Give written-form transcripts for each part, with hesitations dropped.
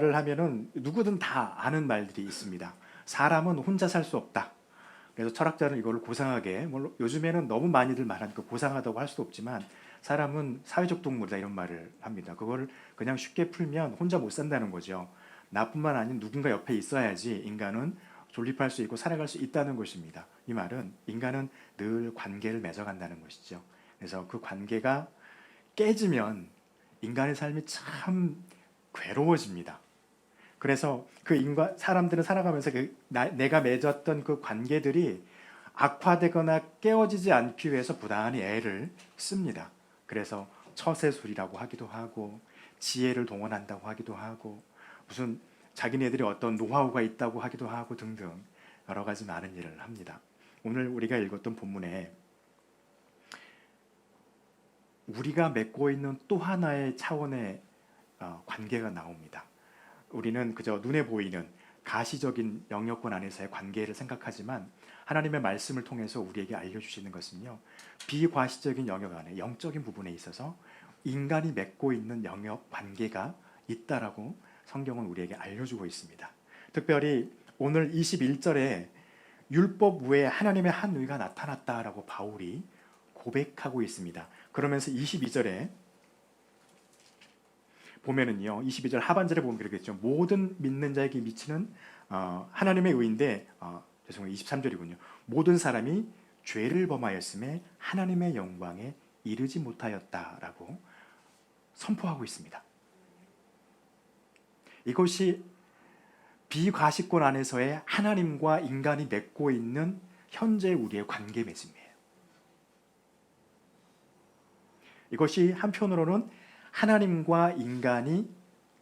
말을 하면은 누구든 다 아는 말들이 있습니다. 사람은 혼자 살 수 없다. 그래서 철학자는 이걸 고상하게, 물론 요즘에는 너무 많이들 말하니까 고상하다고 할 수도 없지만 사람은 사회적 동물이다 이런 말을 합니다. 그걸 그냥 쉽게 풀면 혼자 못 산다는 거죠. 나뿐만 아닌 누군가 옆에 있어야지 인간은 존립할 수 있고 살아갈 수 있다는 것입니다. 이 말은 인간은 늘 관계를 맺어간다는 것이죠. 그래서 그 관계가 깨지면 인간의 삶이 참 괴로워집니다. 그래서 그 인간 사람들은 살아가면서 내가 맺었던 그 관계들이 악화되거나 깨어지지 않기 위해서 부단히 애를 씁니다. 그래서 처세술이라고 하기도 하고 지혜를 동원한다고 하기도 하고 무슨 자기네들이 어떤 노하우가 있다고 하기도 하고 등등 여러 가지 많은 일을 합니다. 오늘 우리가 읽었던 본문에 우리가 맺고 있는 또 하나의 차원의 관계가 나옵니다. 우리는 그저 눈에 보이는 가시적인 영역권 안에서의 관계를 생각하지만 하나님의 말씀을 통해서 우리에게 알려주시는 것은요, 비과시적인 영역 안에 영적인 부분에 있어서 인간이 맺고 있는 영역 관계가 있다라고 성경은 우리에게 알려주고 있습니다. 특별히 오늘 21절에 율법 외에 하나님의 한 의가 나타났다라고 바울이 고백하고 있습니다. 그러면서 22절에 보면은요, 22절 하반절에 보면 그러겠죠. 모든 믿는 자에게 미치는 하나님의 의인데, 죄송해요, 23절이군요. 모든 사람이 죄를 범하였음에 하나님의 영광에 이르지 못하였다라고 선포하고 있습니다. 이것이 비과시권 안에서의 하나님과 인간이 맺고 있는 현재 우리의 관계 맺음이에요. 이것이 한편으로는 하나님과 인간이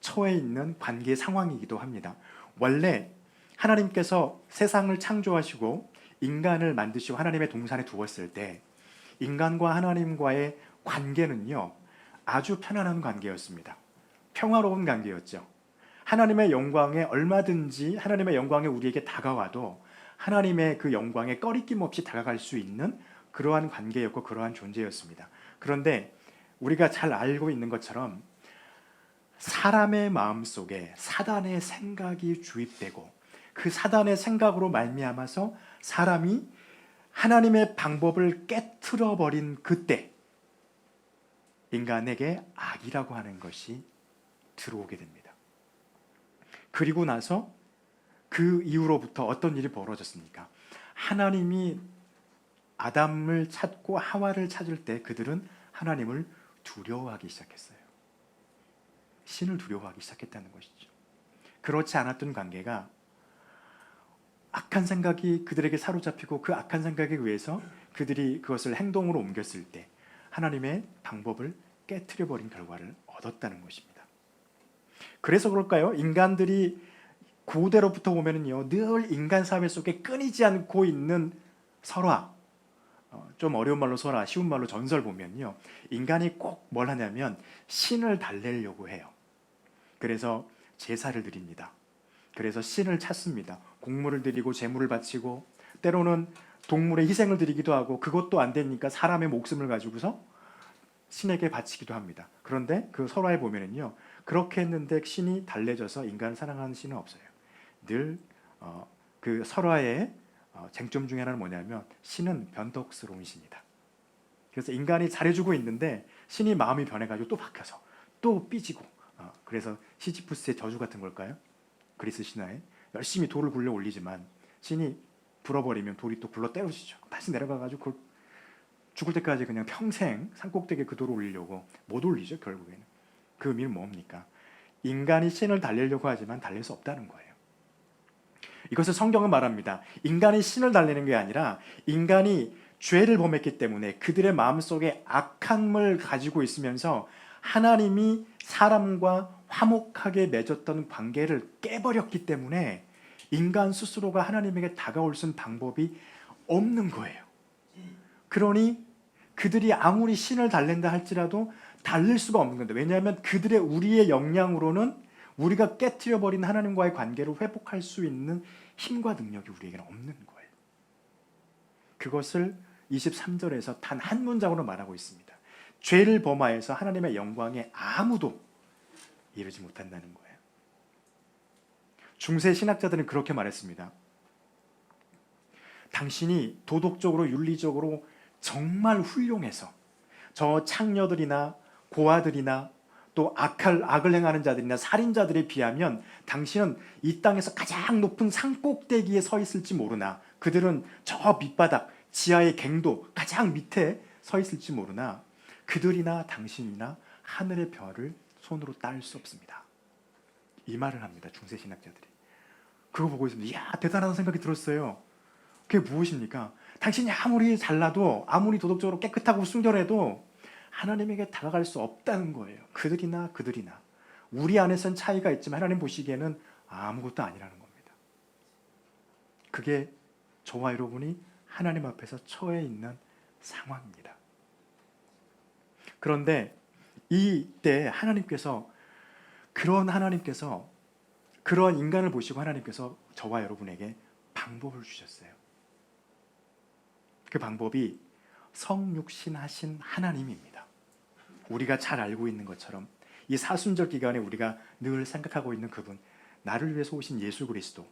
처해 있는 관계 상황이기도 합니다. 원래 하나님께서 세상을 창조하시고 인간을 만드시고 하나님의 동산에 두었을 때 인간과 하나님과의 관계는요, 아주 편안한 관계였습니다. 평화로운 관계였죠. 하나님의 영광에 얼마든지 하나님의 영광에 우리에게 다가와도 하나님의 그 영광에 꺼리낌 없이 다가갈 수 있는 그러한 관계였고 그러한 존재였습니다. 그런데 우리가 잘 알고 있는 것처럼 사람의 마음속에 사단의 생각이 주입되고 그 사단의 생각으로 말미암아서 사람이 하나님의 방법을 깨트려 버린 그때 인간에게 악이라고 하는 것이 들어오게 됩니다. 그리고 나서 그 이후로부터 어떤 일이 벌어졌습니까? 하나님이 아담을 찾고 하와를 찾을 때 그들은 하나님을 두려워하기 시작했어요. 신을 두려워하기 시작했다는 것이죠. 그렇지 않았던 관계가 악한 생각이 그들에게 사로잡히고 그 악한 생각에 의해서 그들이 그것을 행동으로 옮겼을 때 하나님의 방법을 깨트려버린 결과를 얻었다는 것입니다. 그래서 그럴까요? 인간들이 고대로부터 보면은요, 늘 인간 사회 속에 끊이지 않고 있는 설화, 좀 어려운 말로 설화, 쉬운 말로 전설 보면요, 인간이 꼭 뭘 하냐면 신을 달래려고 해요. 그래서 제사를 드립니다. 그래서 신을 찾습니다. 곡물을 드리고 제물을 바치고 때로는 동물의 희생을 드리기도 하고 그것도 안 되니까 사람의 목숨을 가지고서 신에게 바치기도 합니다. 그런데 그 설화에 보면은요, 그렇게 했는데 신이 달래져서 인간을 사랑하는 신은 없어요. 늘 그 설화의 쟁점 중에 하나는 뭐냐면 신은 변덕스러운 신이다. 그래서 인간이 잘해주고 있는데 신이 마음이 변해가지고 또 바뀌어서 또 삐지고, 그래서 시지푸스의 저주 같은 걸까요? 그리스 신화에 열심히 돌을 굴려 올리지만 신이 불어버리면 돌이 또 굴러 때려지죠. 다시 내려가가지고 죽을 때까지 그냥 평생 산꼭대기에 그 돌을 올리려고 못 올리죠. 결국에는 그 의미는 뭡니까? 인간이 신을 달래려고 하지만 달랠 수 없다는 거예요. 이것을 성경은 말합니다. 인간이 신을 달래는 게 아니라 인간이 죄를 범했기 때문에 그들의 마음속에 악함을 가지고 있으면서 하나님이 사람과 화목하게 맺었던 관계를 깨버렸기 때문에 인간 스스로가 하나님에게 다가올 수 있는 방법이 없는 거예요. 그러니 그들이 아무리 신을 달랜다 할지라도 달랠 수가 없는 건데, 왜냐하면 그들의 우리의 역량으로는 우리가 깨트려버린 하나님과의 관계를 회복할 수 있는 힘과 능력이 우리에게는 없는 거예요. 그것을 23절에서 단 한 문장으로 말하고 있습니다. 죄를 범하여서 하나님의 영광에 아무도 이르지 못한다는 거예요. 중세 신학자들은 그렇게 말했습니다. 당신이 도덕적으로 윤리적으로 정말 훌륭해서 저 창녀들이나 고아들이나 또 악을 행하는 자들이나 살인자들에 비하면 당신은 이 땅에서 가장 높은 산꼭대기에 서 있을지 모르나, 그들은 저 밑바닥 지하의 갱도 가장 밑에 서 있을지 모르나 그들이나 당신이나 하늘의 별을 손으로 딸 수 없습니다. 이 말을 합니다. 중세 신학자들이. 그거 보고 있으면 이야, 대단하다는 생각이 들었어요. 그게 무엇입니까? 당신이 아무리 잘나도, 아무리 도덕적으로 깨끗하고 순결해도 하나님에게 다가갈 수 없다는 거예요. 그들이나 우리 안에선 차이가 있지만 하나님 보시기에는 아무것도 아니라는 겁니다. 그게 저와 여러분이 하나님 앞에서 처해 있는 상황입니다. 그런데 이때 그런 인간을 보시고 하나님께서 저와 여러분에게 방법을 주셨어요. 그 방법이 성육신하신 하나님입니다. 우리가 잘 알고 있는 것처럼 이 사순절 기간에 우리가 늘 생각하고 있는 그분, 나를 위해서 오신 예수 그리스도,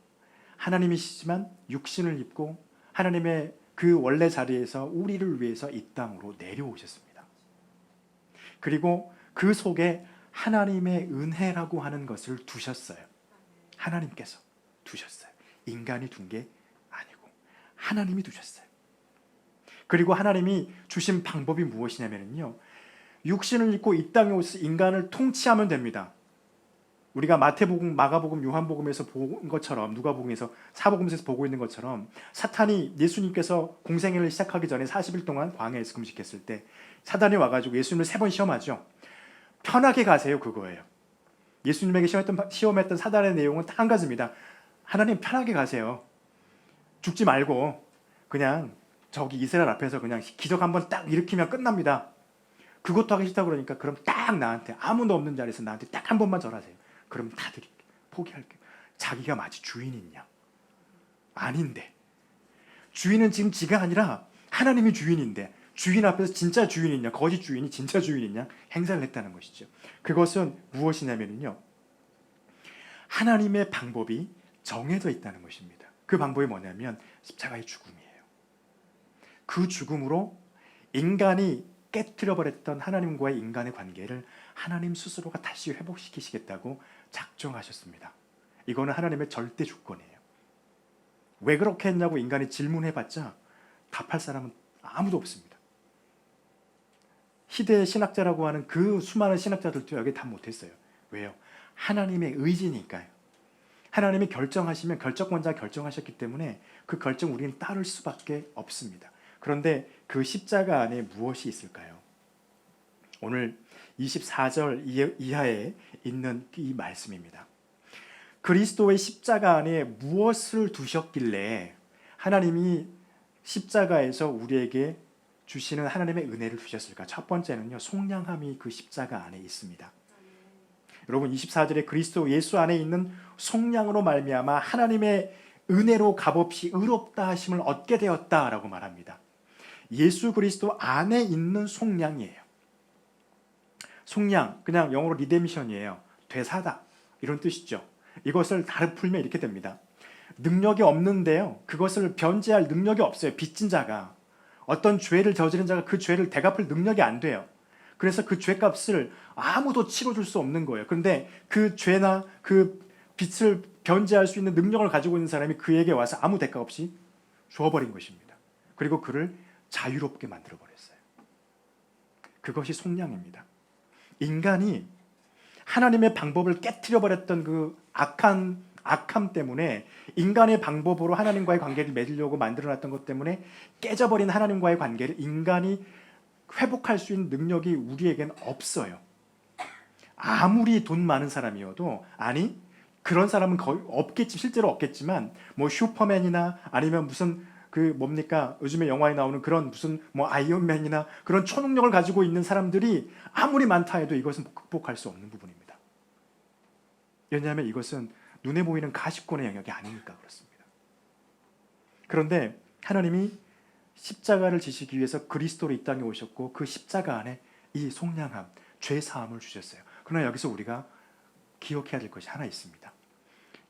하나님이시지만 육신을 입고 하나님의 그 원래 자리에서 우리를 위해서 이 땅으로 내려오셨습니다. 그리고 그 속에 하나님의 은혜라고 하는 것을 두셨어요. 하나님께서 두셨어요. 인간이 둔 게 아니고 하나님이 두셨어요. 그리고 하나님이 주신 방법이 무엇이냐면요, 육신을 입고 이 땅에 오셔서 인간을 통치하면 됩니다. 우리가 마태복음, 마가복음, 요한복음에서 본 것처럼, 누가복음에서, 사복음에서 보고 있는 것처럼 사탄이 예수님께서 공생애를 시작하기 전에 40일 동안 광야에서 금식했을 때 사단이 와가지고 예수님을 3번 시험하죠. 편하게 가세요, 그거예요. 예수님에게 시험했던 사단의 내용은 딱 한 가지입니다. 하나님 편하게 가세요. 죽지 말고 그냥 저기 이스라엘 앞에서 그냥 기적 한번 딱 일으키면 끝납니다. 그것도 하기 싫다 그러니까 그럼 딱 나한테, 아무도 없는 자리에서 나한테 딱 한 번만 절하세요. 그럼 다 드릴게요. 포기할게요. 자기가 마치 주인이냐? 아닌데. 주인은 지금 지가 아니라 하나님이 주인인데, 주인 앞에서 진짜 주인이냐, 거짓 주인이 진짜 주인이냐 행사를 했다는 것이죠. 그것은 무엇이냐면요, 하나님의 방법이 정해져 있다는 것입니다. 그 방법이 뭐냐면 십자가의 죽음이에요. 그 죽음으로 인간이 깨트려버렸던 하나님과의 인간의 관계를 하나님 스스로가 다시 회복시키시겠다고 작정하셨습니다. 이거는 하나님의 절대 주권이에요. 왜 그렇게 했냐고 인간이 질문해봤자 답할 사람은 아무도 없습니다. 희대의 신학자라고 하는 그 수많은 신학자들도 여기 답 못했어요. 왜요? 하나님의 의지니까요. 하나님이 결정하시면 결정권자가 결정하셨기 때문에 그 결정 우리는 따를 수밖에 없습니다. 그런데 그 십자가 안에 무엇이 있을까요? 오늘 24절 이하에 있는 이 말씀입니다. 그리스도의 십자가 안에 무엇을 두셨길래 하나님이 십자가에서 우리에게 주시는 하나님의 은혜를 주셨을까? 첫 번째는요, 속량함이 그 십자가 안에 있습니다. 여러분, 24절에 그리스도 예수 안에 있는 속량으로 말미암아 하나님의 은혜로 값없이 의롭다 하심을 얻게 되었다라고 말합니다. 예수 그리스도 안에 있는 속량이에요. 속량, 그냥 영어로 리뎀션이에요. 되사다, 이런 뜻이죠. 이것을 다르게 풀면 이렇게 됩니다. 능력이 없는데요, 그것을 변제할 능력이 없어요. 빚진 자가, 어떤 죄를 저지른 자가 그 죄를 대갚을 능력이 안 돼요. 그래서 그 죄값을 아무도 치러줄 수 없는 거예요. 그런데 그 죄나 그 빚을 변제할 수 있는 능력을 가지고 있는 사람이 그에게 와서 아무 대가 없이 주어버린 것입니다. 그리고 그를 자유롭게 만들어버렸어요. 그것이 속량입니다. 인간이 하나님의 방법을 깨트려버렸던 그 악함 때문에, 인간의 방법으로 하나님과의 관계를 맺으려고 만들어놨던 것 때문에 깨져버린 하나님과의 관계를 인간이 회복할 수 있는 능력이 우리에겐 없어요. 아무리 돈 많은 사람이어도, 아니 그런 사람은 거의 없겠지, 실제로 없겠지만 뭐 슈퍼맨이나 아니면 무슨 그 뭡니까 요즘에 영화에 나오는 그런 무슨 뭐 아이언맨이나 그런 초능력을 가지고 있는 사람들이 아무리 많다 해도 이것은 극복할 수 없는 부분입니다. 왜냐하면 이것은 눈에 보이는 가시권의 영역이 아니니까 그렇습니다. 그런데 하나님이 십자가를 지시기 위해서 그리스도로 이 땅에 오셨고 그 십자가 안에 이 속량함, 죄 사함을 주셨어요. 그러나 여기서 우리가 기억해야 될 것이 하나 있습니다.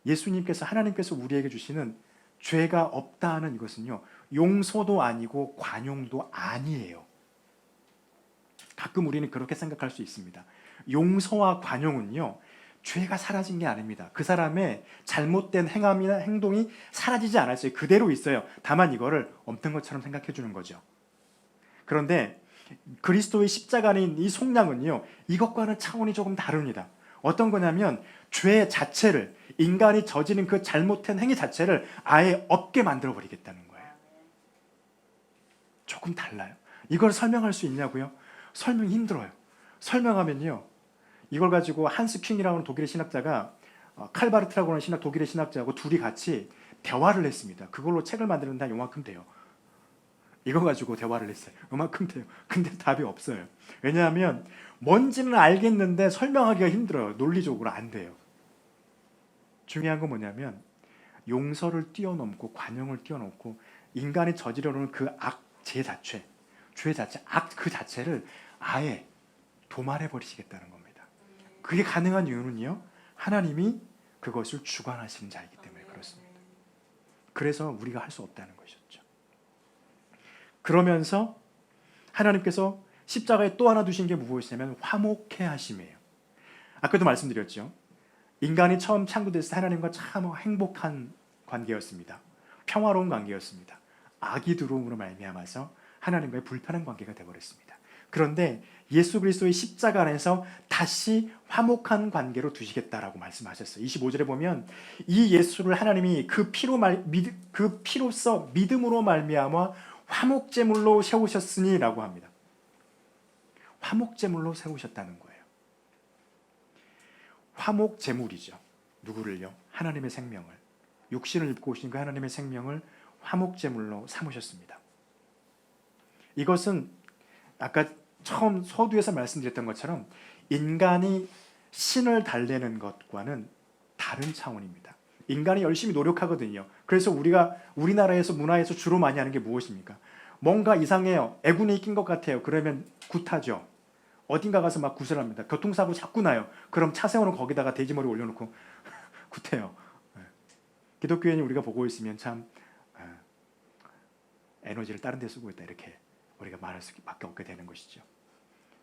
예수님께서 하나님께서 우리에게 주시는 죄가 없다는 이것은요, 용서도 아니고 관용도 아니에요. 가끔 우리는 그렇게 생각할 수 있습니다. 용서와 관용은요, 죄가 사라진 게 아닙니다. 그 사람의 잘못된 행함이나 행동이 사라지지 않았어요. 그대로 있어요. 다만 이거를 없던 것처럼 생각해 주는 거죠. 그런데 그리스도의 십자가 안에 있는 이 속량은요, 이것과는 차원이 조금 다릅니다. 어떤 거냐면 죄 자체를, 인간이 저지른 그 잘못된 행위 자체를 아예 없게 만들어 버리겠다는 거예요. 조금 달라요. 이걸 설명할 수 있냐고요? 설명이 힘들어요. 설명하면요, 이걸 가지고 한스 퀸이라고 하는 독일의 신학자가 칼바르트라고 하는 독일의 신학자하고 둘이 같이 대화를 했습니다. 그걸로 책을 만드는데 한 요만큼 돼요. 이거 가지고 대화를 했어요. 요만큼 돼요. 근데 답이 없어요. 왜냐하면 뭔지는 알겠는데 설명하기가 힘들어요. 논리적으로 안 돼요. 중요한 건 뭐냐면 용서를 뛰어넘고 관용을 뛰어넘고 인간이 저지르는 그 죄 자체, 악 그 자체를 아예 도말해 버리시겠다는 겁니다. 그게 가능한 이유는요, 하나님이 그것을 주관하시는 자이기 때문에 그렇습니다. 그래서 우리가 할 수 없다는 것이었죠. 그러면서 하나님께서 십자가에 또 하나 두신 게 무엇이냐면 화목해 하심이에요. 아까도 말씀드렸죠. 인간이 처음 창조됐을 때 하나님과 참 행복한 관계였습니다. 평화로운 관계였습니다. 악이 들어옴으로 말미암아서 하나님과의 불편한 관계가 되어버렸습니다. 그런데 예수 그리스도의 십자가 안에서 다시 화목한 관계로 두시겠다라고 말씀하셨어요. 25절에 보면 이 예수를 하나님이 그 피로써 믿음으로 말미암아 화목제물로 세우셨으니라고 합니다. 화목제물로 세우셨다는 거예요. 화목제물이죠. 누구를요? 하나님의 생명을, 육신을 입고 오신 그 하나님의 생명을 화목제물로 삼으셨습니다. 이것은 아까 처음 서두에서 말씀드렸던 것처럼 인간이 신을 달래는 것과는 다른 차원입니다. 인간이 열심히 노력하거든요. 그래서 우리나라에서 문화에서 주로 많이 하는 게 무엇입니까? 뭔가 이상해요. 애군이 낀 것 같아요. 그러면 굿하죠. 어딘가 가서 막 굿을 합니다. 교통사고 자꾸 나요. 그럼 차 세워놓고 거기다가 돼지머리 올려놓고 굿해요. 기독교인이 우리가 보고 있으면 참 에너지를 다른 데 쓰고 있다, 이렇게 우리가 말할 수밖에 없게 되는 것이죠.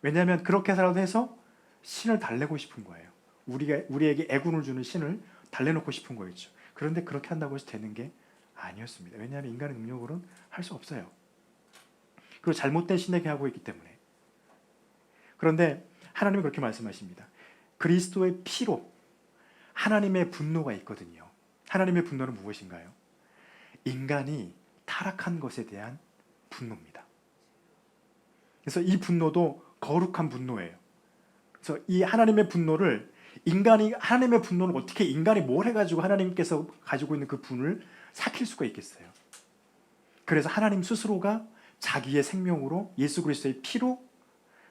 왜냐하면 그렇게라도 해서 신을 달래고 싶은 거예요. 우리에게 애군을 주는 신을 달래놓고 싶은 거였죠. 그런데 그렇게 한다고 해서 되는 게 아니었습니다. 왜냐하면 인간의 능력으로는 할 수 없어요. 그리고 잘못된 신에게 하고 있기 때문에. 그런데 하나님은 그렇게 말씀하십니다. 그리스도의 피로 하나님의 분노가 있거든요. 하나님의 분노는 무엇인가요? 인간이 타락한 것에 대한 분노입니다. 그래서 이 분노도 거룩한 분노예요. 그래서 이 하나님의 분노를 하나님의 분노는 어떻게 인간이 뭘 해가지고 하나님께서 가지고 있는 그 분을 삭힐 수가 있겠어요? 그래서 하나님 스스로가 자기의 생명으로 예수 그리스도의 피로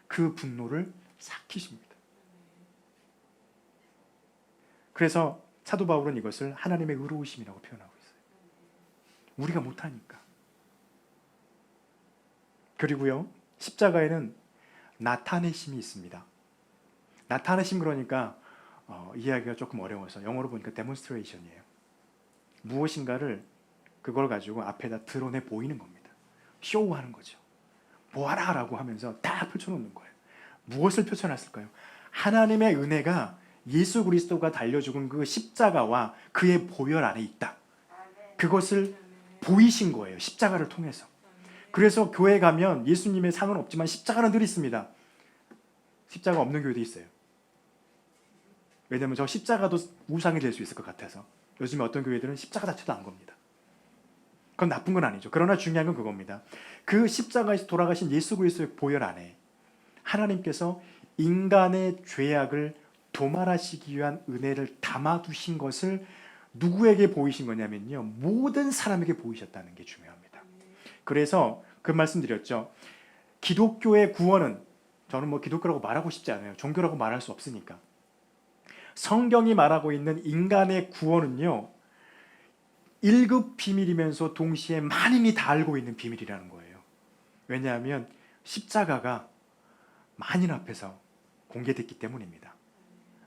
그 분노를 삭히십니다. 그래서 사도 바울은 이것을 하나님의 의로우심이라고 표현하고 있어요. 우리가 못하니까. 그리고요, 십자가에는 나타내심이 있습니다. 나타내심, 그러니까 이해하기가 조금 어려워서 영어로 보니까 demonstration이에요. 무엇인가를 그걸 가지고 앞에다 드러내 보이는 겁니다. 쇼하는 거죠. 보아라 라고 하면서 딱 펼쳐놓는 거예요. 무엇을 펼쳐놨을까요? 하나님의 은혜가 예수 그리스도가 달려 죽은 그 십자가와 그의 보혈 안에 있다. 그것을 보이신 거예요. 십자가를 통해서. 그래서 교회 가면 예수님의 상은 없지만 십자가는 늘 있습니다. 십자가 없는 교회도 있어요. 왜냐하면 저 십자가도 우상이 될 수 있을 것 같아서. 요즘에 어떤 교회들은 십자가 자체도 안 겁니다. 그건 나쁜 건 아니죠. 그러나 중요한 건 그겁니다. 그 십자가에서 돌아가신 예수 그리스도의 보혈 안에 하나님께서 인간의 죄악을 도말하시기 위한 은혜를 담아두신 것을 누구에게 보이신 거냐면요, 모든 사람에게 보이셨다는 게 중요합니다. 그래서 그 말씀드렸죠. 기독교의 구원은, 저는 뭐 기독교라고 말하고 싶지 않아요. 종교라고 말할 수 없으니까. 성경이 말하고 있는 인간의 구원은요, 1급 비밀이면서 동시에 만인이 다 알고 있는 비밀이라는 거예요. 왜냐하면 십자가가 만인 앞에서 공개됐기 때문입니다.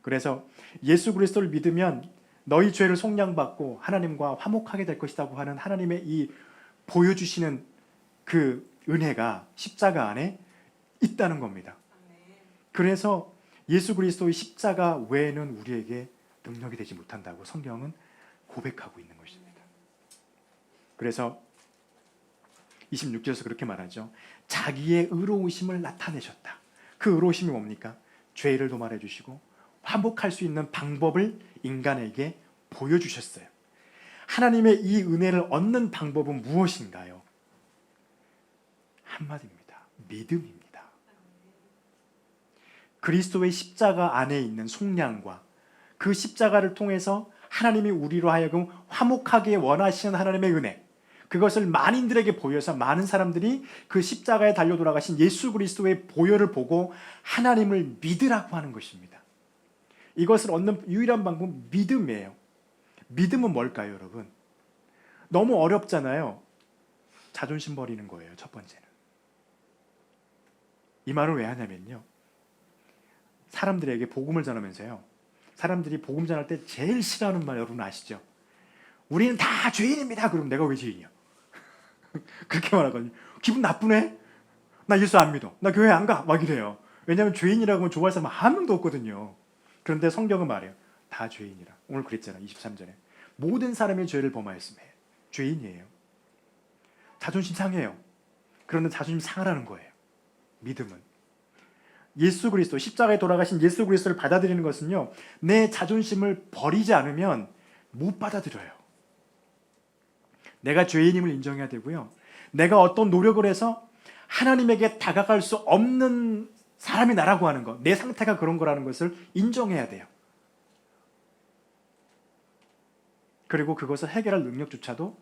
그래서 예수 그리스도를 믿으면 너희 죄를 속량받고 하나님과 화목하게 될 것이라고 하는 하나님의 이 보여주시는 그 은혜가 십자가 안에 있다는 겁니다. 그래서 예수 그리스도의 십자가 외에는 우리에게 능력이 되지 못한다고 성경은 고백하고 있는 것입니다. 그래서 26절에서 그렇게 말하죠. 자기의 의로우심을 나타내셨다. 그 의로우심이 뭡니까? 죄를 도말해 주시고 화목할 수 있는 방법을 인간에게 보여주셨어요. 하나님의 이 은혜를 얻는 방법은 무엇인가요? 한마디입니다. 믿음입니다. 그리스도의 십자가 안에 있는 속량과 그 십자가를 통해서 하나님이 우리로 하여금 화목하게 원하시는 하나님의 은혜, 그것을 만인들에게 보여서 많은 사람들이 그 십자가에 달려 돌아가신 예수 그리스도의 보혈을 보고 하나님을 믿으라고 하는 것입니다. 이것을 얻는 유일한 방법은 믿음이에요. 믿음은 뭘까요, 여러분? 너무 어렵잖아요. 자존심 버리는 거예요, 첫 번째는. 이 말을 왜 하냐면요. 사람들에게 복음을 전하면서요. 사람들이 복음 전할 때 제일 싫어하는 말 여러분 아시죠? 우리는 다 죄인입니다. 그럼 내가 왜 죄인이야? 그렇게 말하거든요. 기분 나쁘네? 나 예수 안 믿어. 나 교회 안 가. 막 이래요. 왜냐하면 죄인이라고 하면 좋아할 사람 한 명도 없거든요. 그런데 성경은 말해요. 다 죄인이라. 오늘 그랬잖아. 23절에. 모든 사람이 죄를 범하였으며 죄인이에요. 자존심 상해요. 그런데 자존심 상하라는 거예요. 믿음은. 예수 그리스도, 십자가에 돌아가신 예수 그리스도를 받아들이는 것은요. 내 자존심을 버리지 않으면 못 받아들여요. 내가 죄인임을 인정해야 되고요. 내가 어떤 노력을 해서 하나님에게 다가갈 수 없는 사람이 나라고 하는 것, 내 상태가 그런 거라는 것을 인정해야 돼요. 그리고 그것을 해결할 능력조차도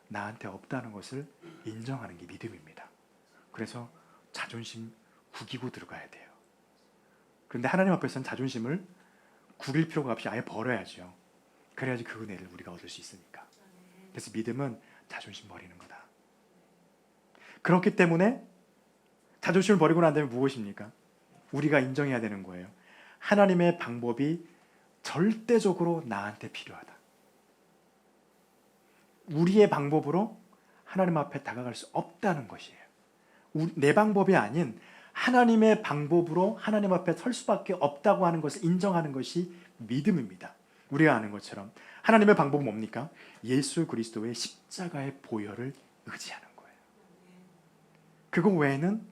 나한테 없다는 것을 인정하는 게 믿음입니다. 그래서 자존심 구기고 들어가야 돼요. 그런데 하나님 앞에서는 자존심을 구길 필요가 없이 아예 버려야죠. 그래야지 그 은혜를 우리가 얻을 수 있으니까. 그래서 믿음은 자존심 버리는 거다. 그렇기 때문에 자존심을 버리고 난 다음에 무엇입니까? 우리가 인정해야 되는 거예요. 하나님의 방법이 절대적으로 나한테 필요하다. 우리의 방법으로 하나님 앞에 다가갈 수 없다는 것이에요. 내 방법이 아닌 하나님의 방법으로 하나님 앞에 설 수밖에 없다고 하는 것을 인정하는 것이 믿음입니다. 우리가 아는 것처럼 하나님의 방법은 뭡니까? 예수 그리스도의 십자가의 보혈을 의지하는 거예요. 그거 외에는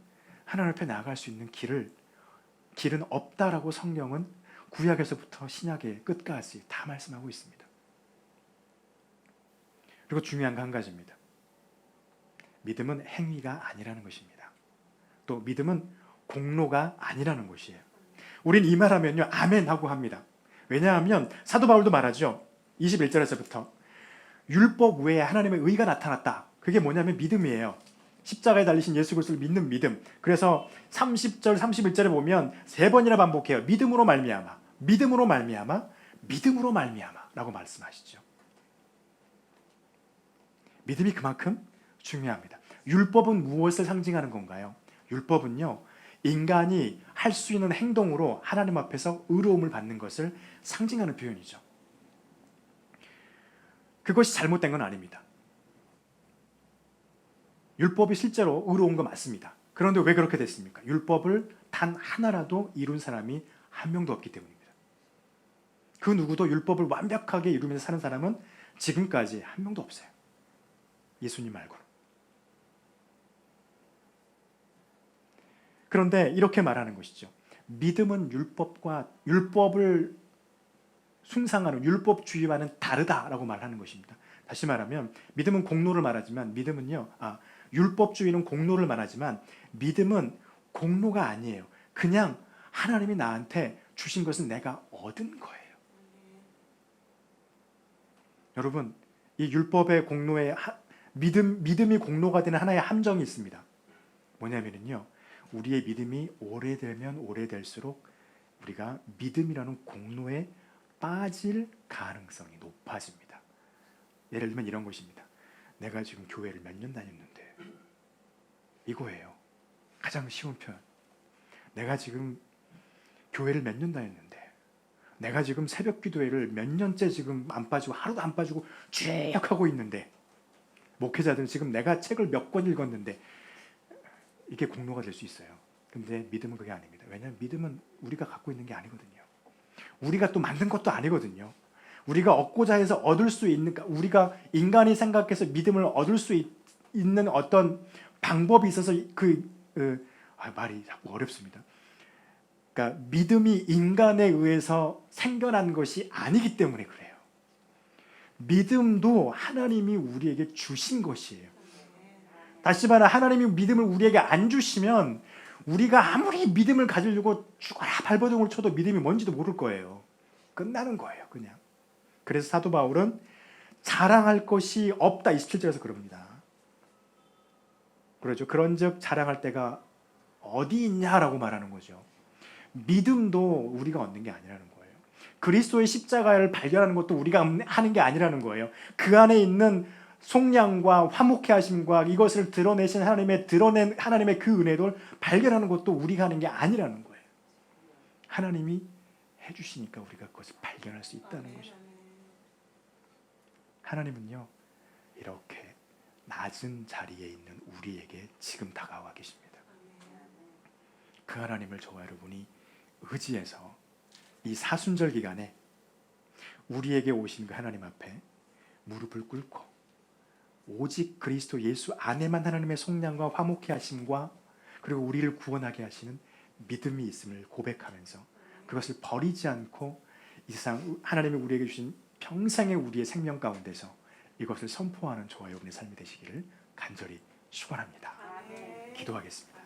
하나님 앞에 나아갈 수 있는 길은 없다라고 성경은 구약에서부터 신약의 끝까지 다 말씀하고 있습니다. 그리고 중요한 거 한 가지입니다. 믿음은 행위가 아니라는 것입니다. 또 믿음은 공로가 아니라는 것이에요. 우린 이 말하면요 아멘 하고 합니다. 왜냐하면 사도 바울도 말하죠. 21절에서부터 율법 외에 하나님의 의가 나타났다. 그게 뭐냐면 믿음이에요. 십자가에 달리신 예수 그리스도를 믿는 믿음. 그래서 30절 31절에 보면 세 번이나 반복해요. 믿음으로 말미암아, 믿음으로 말미암아, 믿음으로 말미암아 라고 말씀하시죠. 믿음이 그만큼 중요합니다. 율법은 무엇을 상징하는 건가요? 율법은요 인간이 할 수 있는 행동으로 하나님 앞에서 의로움을 받는 것을 상징하는 표현이죠. 그것이 잘못된 건 아닙니다. 율법이 실제로 의로운 거 맞습니다. 그런데 왜 그렇게 됐습니까? 율법을 단 하나라도 이룬 사람이 한 명도 없기 때문입니다. 그 누구도 율법을 완벽하게 이루면서 사는 사람은 지금까지 한 명도 없어요. 예수님 말고는. 그런데 이렇게 말하는 것이죠. 믿음은 율법을 숭상하는 율법주의와는 다르다라고 말하는 것입니다. 다시 말하면 믿음은 공로를 말하지만 율법주의는 공로를 말하지만 믿음은 공로가 아니에요. 그냥 하나님이 나한테 주신 것은 내가 얻은 거예요. 여러분, 이 율법의 공로에 믿음이 공로가 되는 하나의 함정이 있습니다. 뭐냐면요. 우리의 믿음이 오래되면 오래될수록 우리가 믿음이라는 공로에 빠질 가능성이 높아집니다. 예를 들면 이런 것입니다. 내가 지금 교회를 몇 년 다녔는데 이거예요. 가장 쉬운 표현. 내가 지금 교회를 몇 년 다녔는데 내가 지금 새벽 기도회를 몇 년째 지금 안 빠지고 하루도 안 빠지고 쭉 하고 있는데, 목회자들 지금 내가 책을 몇 권 읽었는데, 이게 공로가 될 수 있어요. 근데 믿음은 그게 아닙니다. 왜냐하면 믿음은 우리가 갖고 있는 게 아니거든요. 우리가 또 만든 것도 아니거든요. 우리가 얻고자 해서 얻을 수 있는, 우리가 인간이 생각해서 믿음을 얻을 수 있는 어떤 방법이 있어서 말이 자꾸 어렵습니다. 그러니까 믿음이 인간에 의해서 생겨난 것이 아니기 때문에 그래요. 믿음도 하나님이 우리에게 주신 것이에요. 다시 말해, 하나님이 믿음을 우리에게 안 주시면 우리가 아무리 믿음을 가지려고 죽어라 발버둥을 쳐도 믿음이 뭔지도 모를 거예요. 끝나는 거예요, 그냥. 그래서 사도 바울은 자랑할 것이 없다 27절에서 그럽니다. 그러죠. 그런즉 자랑할 때가 어디 있냐라고 말하는 거죠. 믿음도 우리가 얻는 게 아니라는 거예요. 그리스도의 십자가를 발견하는 것도 우리가 하는 게 아니라는 거예요. 그 안에 있는 속량과 화목해 하심과 이것을 드러내신 하나님의 그 은혜를 발견하는 것도 우리가 하는 게 아니라는 거예요. 하나님이 해주시니까 우리가 그것을 발견할 수 있다는 것이죠. 하나님은요, 이렇게 낮은 자리에 있는 우리에게 지금 다가와 계십니다. 그 하나님을 저와 여러분이 의지해서 이 사순절 기간에 우리에게 오신 그 하나님 앞에 무릎을 꿇고 오직 그리스도 예수 안에만 하나님의 속량과 화목해 하심과 그리고 우리를 구원하게 하시는 믿음이 있음을 고백하면서 그것을 버리지 않고 이 세상 하나님이 우리에게 주신 평생의 우리의 생명 가운데서 이것을 선포하는 저와 여러분의 삶이 되시기를 간절히 축원합니다. 기도하겠습니다.